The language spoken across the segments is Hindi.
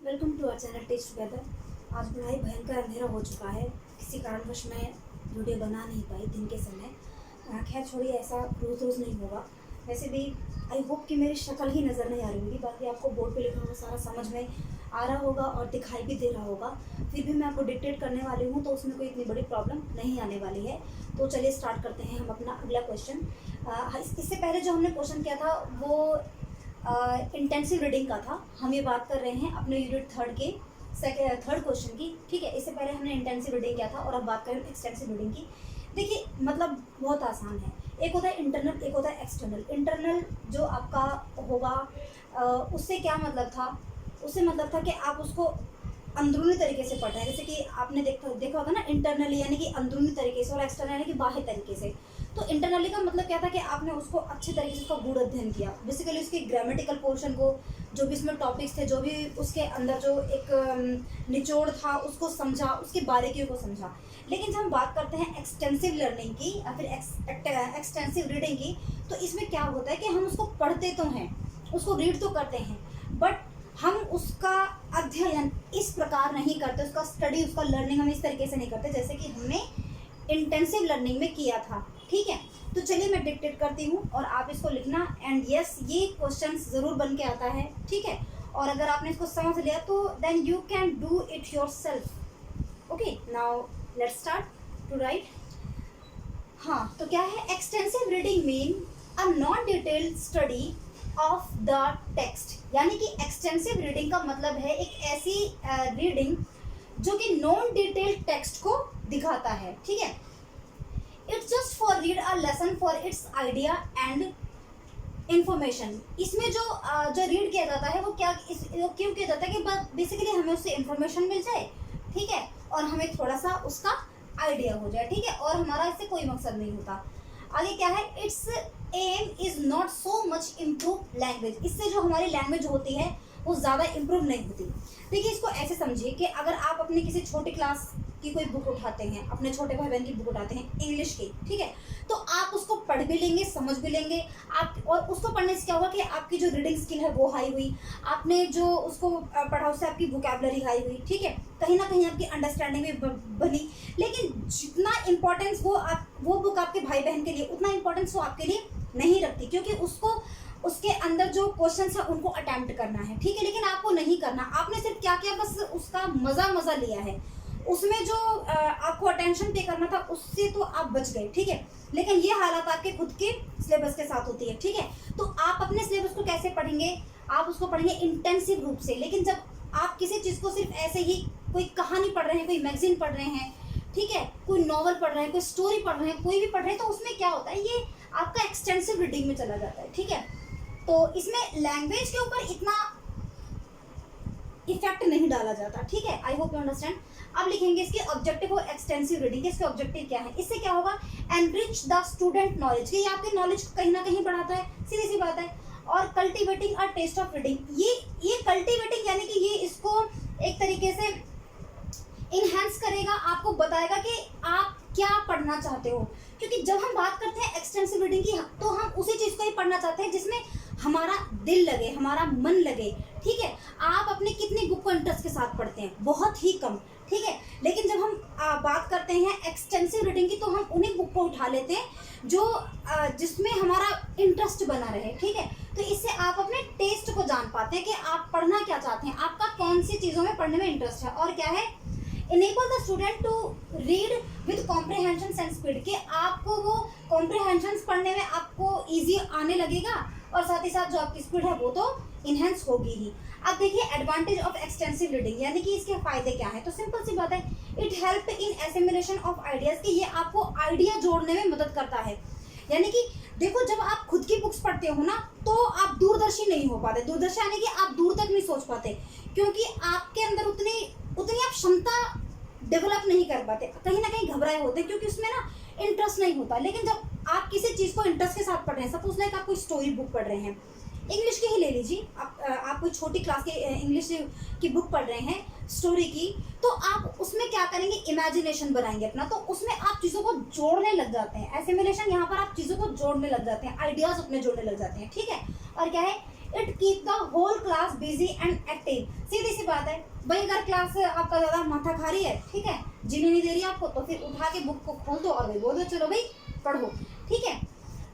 Welcome to our channel test together. आज बड़ा ही भयंकर अंधेरा हो चुका है। किसी कारणवश मैं वीडियो बना नहीं पाई दिन के समय। खैर छोड़िए, ऐसा रोज़ रोज़ नहीं होगा। वैसे भी आई होप कि मेरी शक्ल ही नज़र नहीं आ रही होगी, बाकी आपको बोर्ड पे लिखा हुआ सारा समझ में आ रहा होगा और दिखाई भी दे रहा होगा। फिर भी मैं आपको डिक्टेट करने वाली हूँ, तो उसमें कोई इतनी बड़ी प्रॉब्लम नहीं आने वाली है। तो चलिए स्टार्ट करते हैं हम अपना अगला क्वेश्चन। इससे पहले जो हमने क्वेश्चन किया था वो इंटेंसिव रीडिंग का था। हम ये बात कर रहे हैं अपने यूनिट थर्ड क्वेश्चन की। ठीक है, इससे पहले हमने इंटेंसिव रीडिंग किया था और अब बात करें एक्सटेंसिव रीडिंग की। देखिए मतलब बहुत आसान है। एक होता है इंटरनल, एक होता है एक्सटर्नल। इंटरनल जो आपका होगा उससे क्या मतलब था, उससे मतलब था कि आप उसको अंदरूनी तरीके से पढ़ रहे हैं। जैसे कि आपने देखा होगा ना, इंटरनली यानी कि अंदरूनी तरीके से और एक्सटर्नल यानी कि बाहरी तरीके से। तो इंटरनली का मतलब क्या था कि आपने उसको अच्छे तरीके से उसका गूढ़ अध्ययन किया, बेसिकली उसके ग्रामेटिकल पोर्शन को, जो भी इसमें टॉपिक्स थे, जो भी उसके अंदर जो एक निचोड़ था उसको समझा, उसकी बारीकियों को समझा। लेकिन जब हम बात करते हैं एक्सटेंसिव लर्निंग की या फिर एक्सटेंसिव रीडिंग की, तो इसमें क्या होता है कि हम उसको पढ़ते तो हैं, उसको रीड तो करते हैं, बट हम उसका अध्ययन इस प्रकार नहीं करते, उसका स्टडी, उसका लर्निंग हम इस तरीके से नहीं करते जैसे कि हमने इंटेंसिव लर्निंग में किया था। ठीक है, तो चलिए मैं डिक्टेट करती हूँ और आप इसको लिखना। एंड यस, ये क्वेश्चन ज़रूर बन के आता है। ठीक है, और अगर आपने इसको समझ लिया तो then you can do it yourself. Okay, now let's start to write. हाँ, तो क्या है extensive reading mean a non detailed study of the text. यानी कि एक्सटेंसिव रीडिंग का मतलब है एक ऐसी रीडिंग जो कि नॉन डिटेल्ड टेक्स्ट को दिखाता है। ठीक है, it's just for read a lesson for its idea and information. इसमें जो रीड किया जाता है वो क्यों किया जाता है कि बेसिकली हमें उससे इंफॉर्मेशन मिल जाए। ठीक है, और हमें थोड़ा सा उसका आइडिया हो जाए। ठीक है, और हमारा इससे कोई मकसद नहीं होता। आगे क्या है, it's aim is not so much improve language. इससे जो हमारी लैंग्वेज होती है वो ज़्यादा इम्प्रूव नहीं होती। देखिए, इसको ऐसे समझिए कि अगर आप अपनी किसी छोटी क्लास की कोई बुक उठाते हैं, अपने छोटे भाई बहन की बुक उठाते हैं इंग्लिश की, ठीक है, तो आप उसको पढ़ भी लेंगे, समझ भी लेंगे आप, और उसको पढ़ने से क्या होगा कि आपकी जो रीडिंग स्किल है वो हाई हुई, आपने जो उसको पढ़ा उससे आपकी वोकैबुलरी हाई हुई। ठीक है, कहीं ना कहीं आपकी अंडरस्टैंडिंग भी बनी। लेकिन जितना इंपॉर्टेंस वो बुक आपके भाई बहन के लिए, उतना इंपॉर्टेंस वो आपके लिए नहीं रखती, क्योंकि उसको उसके अंदर जो क्वेश्चंस है उनको अटेम्प्ट करना है। ठीक है, लेकिन आपको नहीं करना। आपने सिर्फ क्या किया, बस उसका मज़ा लिया है। उसमें जो आपको अटेंशन पे करना था उससे तो आप बच गए। ठीक है, लेकिन ये हालत आपके खुद के सिलेबस के साथ होती है। ठीक है, तो आप अपने सिलेबस को कैसे पढ़ेंगे, आप उसको पढ़ेंगे इंटेंसिव रूप से। लेकिन जब आप किसी चीज़ को सिर्फ ऐसे ही, कोई कहानी पढ़ रहे हैं, कोई मैगजीन पढ़ रहे हैं, ठीक है, कोई नॉवल पढ़ रहे हैं, कोई स्टोरी पढ़ रहे हैं, कोई भी पढ़ रहे हैं, तो उसमें क्या होता है, ये आपका एक्सटेंसिव रीडिंग में चला जाता है। ठीक है, तो इसमें लैंग्वेज के ऊपर इतना इफेक्ट नहीं डाला जाता। ठीक है, आई होप यू अंडरस्टैंड। अब लिखेंगे इसके ऑब्जेक्टिव और एक्सटेंसिव रीडिंग के। इसके ऑब्जेक्टिव क्या है, इससे क्या होगा, एनरिच द स्टूडेंट नॉलेज, ये आपके नॉलेज को कहीं ना कहीं बढ़ाता है, सीधी सी बात है। और cultivating a taste of reading, ये कल्टिवेटिंग यानी कि ये इसको एक तरीके से इनहेंस करेगा, आपको बताएगा कि आप क्या पढ़ना चाहते हो। क्योंकि जब हम बात करते हैं एक्सटेंसिव रीडिंग की, तो हम उसी चीज़ को ही पढ़ना चाहते हैं जिसमें हमारा दिल लगे, हमारा मन लगे। ठीक है, आप अपनी कितनी बुक को इंटरेस्ट के साथ पढ़ते हैं, बहुत ही कम। ठीक है, लेकिन जब हम बात करते हैं एक्सटेंसिव रीडिंग की, तो हम उन्हीं बुक को उठा लेते हैं जो जिसमें हमारा इंटरेस्ट बना रहे। ठीक है, तो इससे आप अपने टेस्ट को जान पाते हैं कि आप पढ़ना क्या चाहते हैं, आपका कौन सी चीज़ों में पढ़ने में इंटरेस्ट है। और क्या है, enable the student to read with comprehension and speed, कि आपको वो कॉम्प्रिहेंशन पढ़ने में आपको ईजी आने लगेगा, और साथ ही साथ जो आपकी स्पीड है वो तो इनहेंस होगी ही। अब देखिए एडवांटेज ऑफ एक्सटेंसिव रीडिंग, यानी कि इसके फायदे क्या हैं। तो सिंपल सी बात है, it help in assimilation of ideas, कि ये आपको आइडिया जोड़ने में मदद करता है। यानी कि देखो, जब आप खुद की बुक्स पढ़ते हो ना, तो आप दूरदर्शी नहीं हो पाते। दूरदर्शी यानी कि आप दूर तक नहीं सोच पाते, क्योंकि आपके अंदर उतनी आप क्षमता डेवलप नहीं कर पाते, कहीं ना कहीं घबराए होते हैं, क्योंकि उसमें ना इंटरेस्ट नहीं होता। लेकिन जब आप किसी चीज़ को इंटरेस्ट के साथ पढ़ रहे हैं, सपोज लाइक आप कोई स्टोरी बुक पढ़ रहे हैं, इंग्लिश की ही ले लीजिए, आप कोई छोटी क्लास के इंग्लिश की बुक पढ़ रहे हैं स्टोरी की, तो आप उसमें क्या करेंगे, इमेजिनेशन बनाएंगे अपना, तो उसमें आप चीज़ों को जोड़ने लग जाते हैं। एसिमिलेशन, यहाँ पर आप चीज़ों को जोड़ने लग जाते हैं, आइडियाज़ अपने जोड़ने लग जाते हैं। ठीक है, और क्या है, it keep the whole class busy and active. सीधी सी बात है भाई, अगर क्लास आपका ज़्यादा माथा खा रही है, ठीक है, जीने नहीं दे रही आपको, तो फिर उठा के बुक को खोल दो और भाई बोल दो चलो भाई पढ़ो, ठीक है।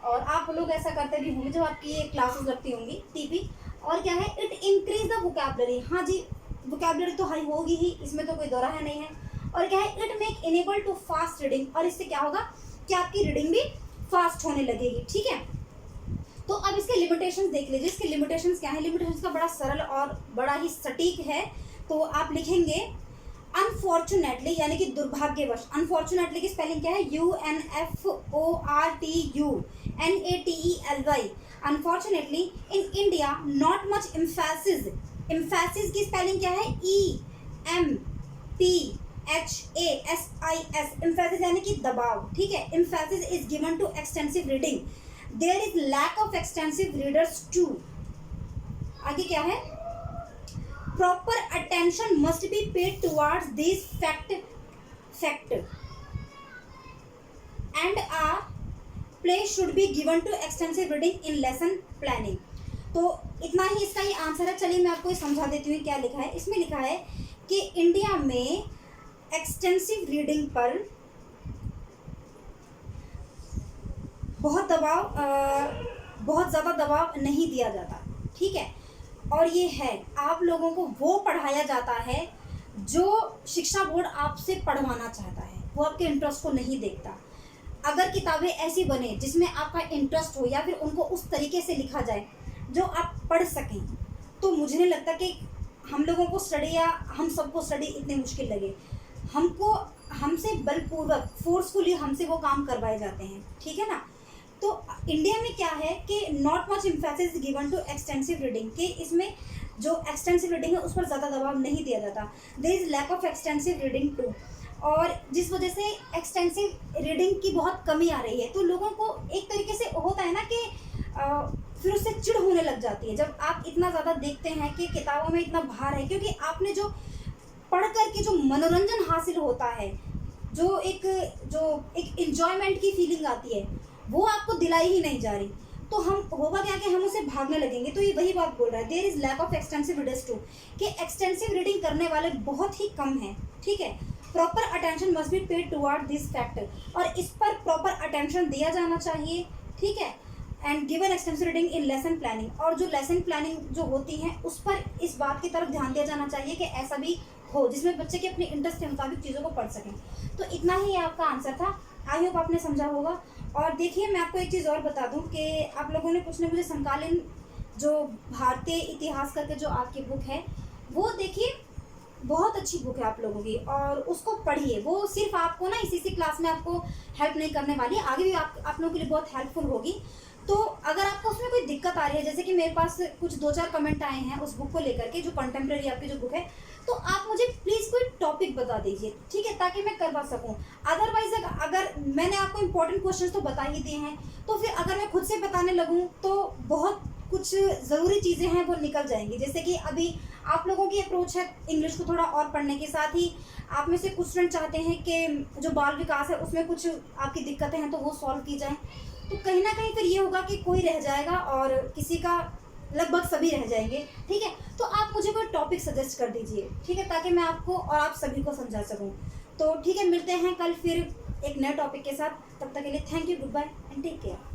और आप लोग ऐसा करते भी होंगे जब आपकी ये क्लासेस लगती होंगी टीपी। और क्या है, इट इंक्रीज द वोकैबुलरी। हाँ जी, वोकैबुलरी तो हाई होगी ही, इसमें तो कोई दौरा है नहीं है। और क्या है, it make enable to fast reading, और इससे क्या होगा कि आपकी रीडिंग भी फास्ट होने लगेगी, ठीक है। तो अब इसके लिमिटेशंस देख लीजिए। इसके लिमिटेशंस क्या है, लिमिटेशंस का बड़ा सरल और बड़ा ही सटीक है। तो आप लिखेंगे अनफॉर्चुनेटली, यानी कि दुर्भाग्यवश। अनफॉर्चुनेटली की स्पेलिंग क्या है, UNFORTUNATELY। Unfortunately in India not much emphasis. Emphasis की स्पेलिंग क्या है, EMPHASIS। एम्फेसिस यानी कि दबाव, ठीक है। Emphasis is given to extensive reading, there is lack of extensive readers too. आगे क्या है, proper attention must be paid towards these fact and a place should be given to extensive reading in lesson planning। तो इतना ही इसका ही आंसर है। चलिए मैं आपको ये समझा देती हूँ क्या लिखा है। इसमें लिखा है कि इंडिया में एक्सटेंसिव रीडिंग पर बहुत ज़्यादा दबाव नहीं दिया जाता, ठीक है। और ये है, आप लोगों को वो पढ़ाया जाता है जो शिक्षा बोर्ड आपसे पढ़वाना चाहता है, वो आपके इंटरेस्ट को नहीं देखता। अगर किताबें ऐसी बने जिसमें आपका इंटरेस्ट हो, या फिर उनको उस तरीके से लिखा जाए जो आप पढ़ सकें, तो मुझे नहीं लगता कि हम लोगों को स्टडी, या हम सबको स्टडी इतनी मुश्किल लगे। हमसे बलपूर्वक, फोर्सफुली हमसे वो काम करवाए जाते हैं, ठीक है ना। तो इंडिया में क्या है कि not much emphasis given to extensive reading, के इसमें जो एक्सटेंसिव रीडिंग है उस पर ज़्यादा दबाव नहीं दिया जाता। There is lack of extensive reading too, और जिस वजह से एक्सटेंसिव रीडिंग की बहुत कमी आ रही है। तो लोगों को एक तरीके से होता है ना कि फिर उससे चिढ़ होने लग जाती है जब आप इतना ज़्यादा देखते हैं कि किताबों में इतना भार है, क्योंकि आपने जो पढ़ कर के जो मनोरंजन हासिल होता है, जो एक एंजॉयमेंट की फीलिंग आती है, वो आपको दिलाई ही नहीं जा रही। तो हम होगा क्या कि हम उसे भागने लगेंगे। तो ये वही बात बोल रहा है, there is lack of extensive readers too, कि एक्सटेंसिव रीडिंग करने वाले बहुत ही कम हैं, ठीक है। Proper attention must be paid toward this factor, और इस पर प्रॉपर अटेंशन दिया जाना चाहिए, ठीक है। And given extensive reading in lesson planning, और जो लेसन प्लानिंग जो होती है उस पर इस बात की तरफ ध्यान दिया जाना चाहिए कि ऐसा भी हो जिसमें बच्चे के अपने इंटरेस्ट के मुताबिक चीज़ों को पढ़ सकें। तो इतना ही आपका आंसर था। आई होप आपने समझा होगा। और देखिए मैं आपको एक चीज़ और बता दूं कि आप लोगों ने कुछ न मुझे समकालीन जो भारतीय इतिहास करके जो आपकी बुक है, वो देखिए बहुत अच्छी बुक है आप लोगों की, और उसको पढ़िए। वो सिर्फ आपको ना इसी क्लास में आपको हेल्प नहीं करने वाली, आगे भी आप लोगों के लिए बहुत हेल्पफुल होगी। तो अगर आपको उसमें कोई दिक्कत आ रही है, जैसे कि मेरे पास कुछ 2-4 कमेंट आए हैं उस बुक को लेकर के, जो कंटेम्प्रेरी आपकी जो बुक है, तो आप मुझे प्लीज़ कोई टॉपिक बता दीजिए, ठीक है, ताकि मैं करवा सकूं। अदरवाइज अगर मैंने आपको इंपॉर्टेंट क्वेश्चन तो बता ही दिए हैं, तो फिर अगर मैं खुद से बताने लगूं तो बहुत कुछ ज़रूरी चीज़ें हैं वो निकल जाएंगी। जैसे कि अभी आप लोगों की अप्रोच है इंग्लिश को थोड़ा और पढ़ने के, साथ ही आप में से कुछ स्टूडेंट चाहते हैं कि जो बाल विकास है उसमें कुछ आपकी दिक्कतें हैं तो वो सॉल्व की जाएँ। तो कहीं ना कहीं फिर ये होगा कि कोई रह जाएगा और किसी का लगभग सभी रह जाएंगे, ठीक है। तो आप मुझे कोई टॉपिक सजेस्ट कर दीजिए, ठीक है, ताकि मैं आपको और आप सभी को समझा सकूं। तो ठीक है, मिलते हैं कल फिर एक नए टॉपिक के साथ। तब तक के लिए thank you, goodbye and take care.